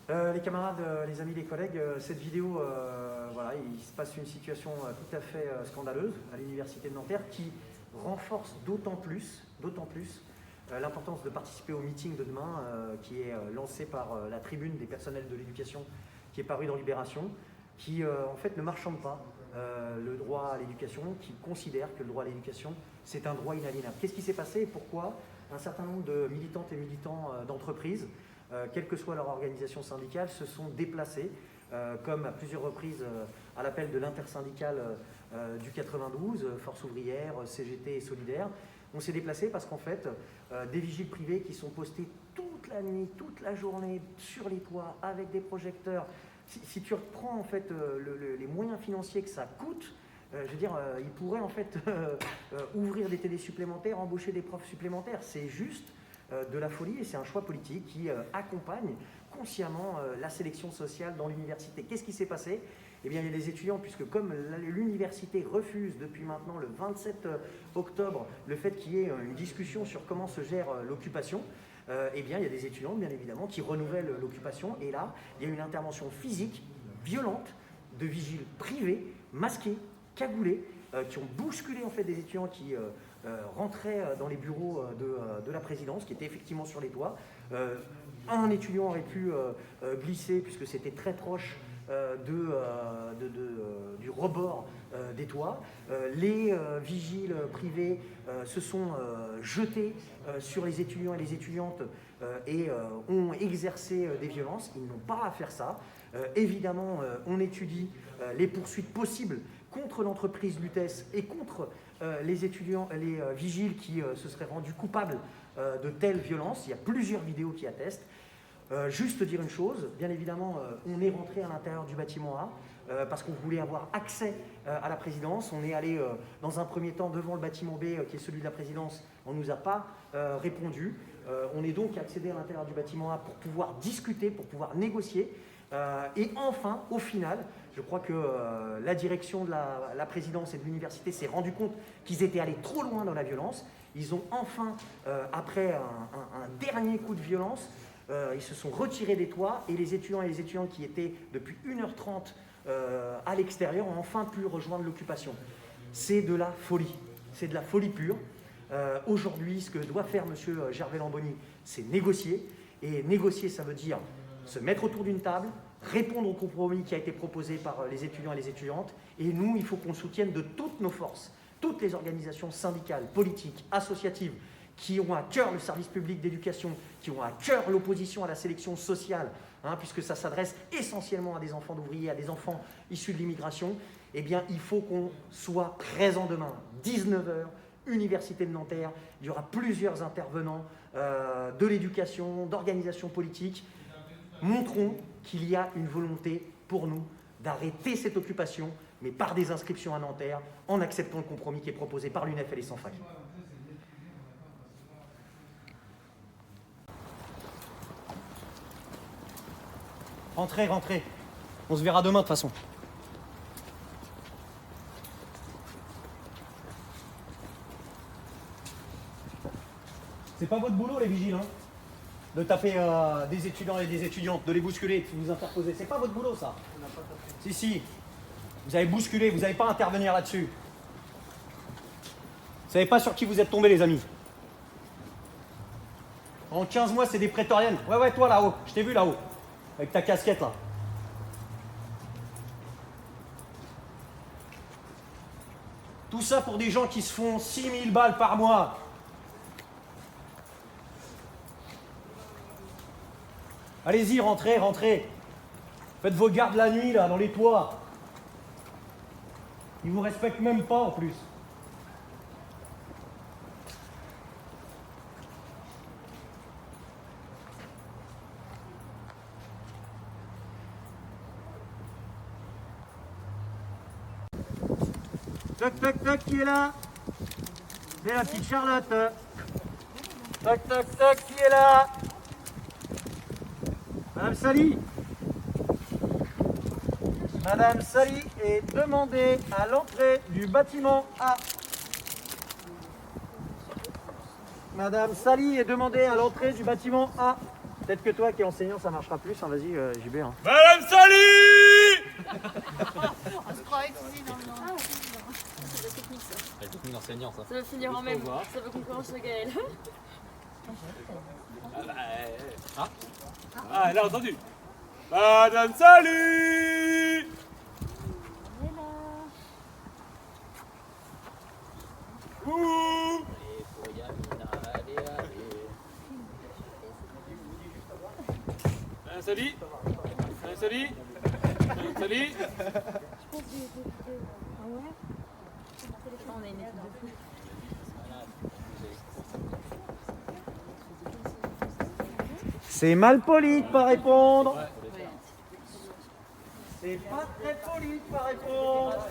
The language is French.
Les camarades, les amis, les collègues, cette vidéo, voilà, il se passe une situation tout à fait scandaleuse à l'Université de Nanterre qui renforce d'autant plus l'importance de participer au meeting de demain qui est lancé par la tribune des personnels de l'éducation qui est paru dans Libération, qui en fait ne marchande pas le droit à l'éducation, qui considère que le droit à l'éducation c'est un droit inaliénable. Qu'est-ce qui s'est passé et pourquoi un certain nombre de militantes et militants d'entreprises, quelle que soit leur organisation syndicale, se sont déplacés, comme à plusieurs reprises à l'appel de l'intersyndicale du 92, Force ouvrière, CGT et Solidaire. On s'est déplacé parce qu'en fait, des vigiles privés qui sont postés toute la nuit, toute la journée, sur les toits, avec des projecteurs. Si tu reprends en fait les moyens financiers que ça coûte, je veux dire, ils pourraient en fait ouvrir des télés supplémentaires, embaucher des profs supplémentaires. C'est juste de la folie et c'est un choix politique qui accompagne consciemment la sélection sociale dans l'université. Qu'est-ce qui s'est passé? Eh bien, il y a des étudiants, puisque comme l'université refuse depuis maintenant le 27 octobre le fait qu'il y ait une discussion sur comment se gère l'occupation, eh bien, il y a des étudiants, bien évidemment, qui renouvellent l'occupation. Et là, il y a une intervention physique, violente, de vigiles privés, masqués, cagoulés, qui ont bousculé en fait des étudiants qui rentraient dans les bureaux de la présidence, qui étaient effectivement sur les toits. Un étudiant aurait pu glisser, puisque c'était très proche du rebord des toits. Les vigiles privés se sont jetés sur les étudiants et les étudiantes et ont exercé des violences. Ils n'ont pas à faire ça. Évidemment, on étudie les poursuites possibles contre l'entreprise Lutèce et contre les étudiants, les vigiles qui se seraient rendus coupables de telles violences. Il y a plusieurs vidéos qui attestent. Juste dire une chose, bien évidemment, on est rentré à l'intérieur du bâtiment A parce qu'on voulait avoir accès à la présidence. On est allé dans un premier temps devant le bâtiment B qui est celui de la présidence. On ne nous a pas répondu. On est donc accédé à l'intérieur du bâtiment A pour pouvoir discuter, pour pouvoir négocier. Et enfin, au final, je crois que la direction de la présidence et de l'université s'est rendu compte qu'ils étaient allés trop loin dans la violence. Ils ont enfin, après un dernier coup de violence, ils se sont retirés des toits et les étudiants et les étudiantes qui étaient depuis 1h30 à l'extérieur ont enfin pu rejoindre l'occupation. C'est de la folie, c'est de la folie pure. Aujourd'hui, ce que doit faire M. Gervais Lamboni, c'est négocier. Et négocier, ça veut dire se mettre autour d'une table, répondre au compromis qui a été proposé par les étudiants et les étudiantes. Et nous, il faut qu'on soutienne de toutes nos forces, toutes les organisations syndicales, politiques, associatives, qui ont à cœur le service public d'éducation, qui ont à cœur l'opposition à la sélection sociale, puisque ça s'adresse essentiellement à des enfants d'ouvriers, à des enfants issus de l'immigration, eh bien, il faut qu'on soit présent demain, 19h, Université de Nanterre. Il y aura plusieurs intervenants de l'éducation, d'organisations politiques. Montrons qu'il y a une volonté pour nous d'arrêter cette occupation, mais par des inscriptions à Nanterre, en acceptant le compromis qui est proposé par l'UNEF et les sans-fac. Rentrez, rentrez. On se verra demain de toute façon. C'est pas votre boulot les vigiles, de taper des étudiants et des étudiantes, de les bousculer, de vous interposer. C'est pas votre boulot ça. Si, vous avez bousculé, vous n'avez pas à intervenir là-dessus. Vous savez pas sur qui vous êtes tombés les amis. En 15 mois c'est des prétoriennes. Ouais, toi là-haut, je t'ai vu là-haut. Avec ta casquette là. Tout ça pour des gens qui se font 6000 balles par mois. Allez-y, rentrez, rentrez. Faites vos gardes la nuit là, dans les toits. Ils vous respectent même pas en plus. Toc, toc, toc, qui est là? C'est la petite Charlotte. Toc, toc, toc, qui est là? Madame Sally. Madame Sally est demandée à l'entrée du bâtiment A. Madame Sally est demandée à l'entrée du bâtiment A. Peut-être que toi qui es enseignant, ça marchera plus. Hein. Vas-y, JB. Hein. Madame Sally! On se croirait qu'ici, non. C'est la technique, ça. La technique d'enseignant, ça. Ça va finir en même. Ça veut concurrence à Gaël. Ah, elle a entendu. Madame Sally! Ouh! Salut! Salut! Salut! On a une équipe de foot. C'est mal poli de pas répondre. C'est pas très poli de pas répondre.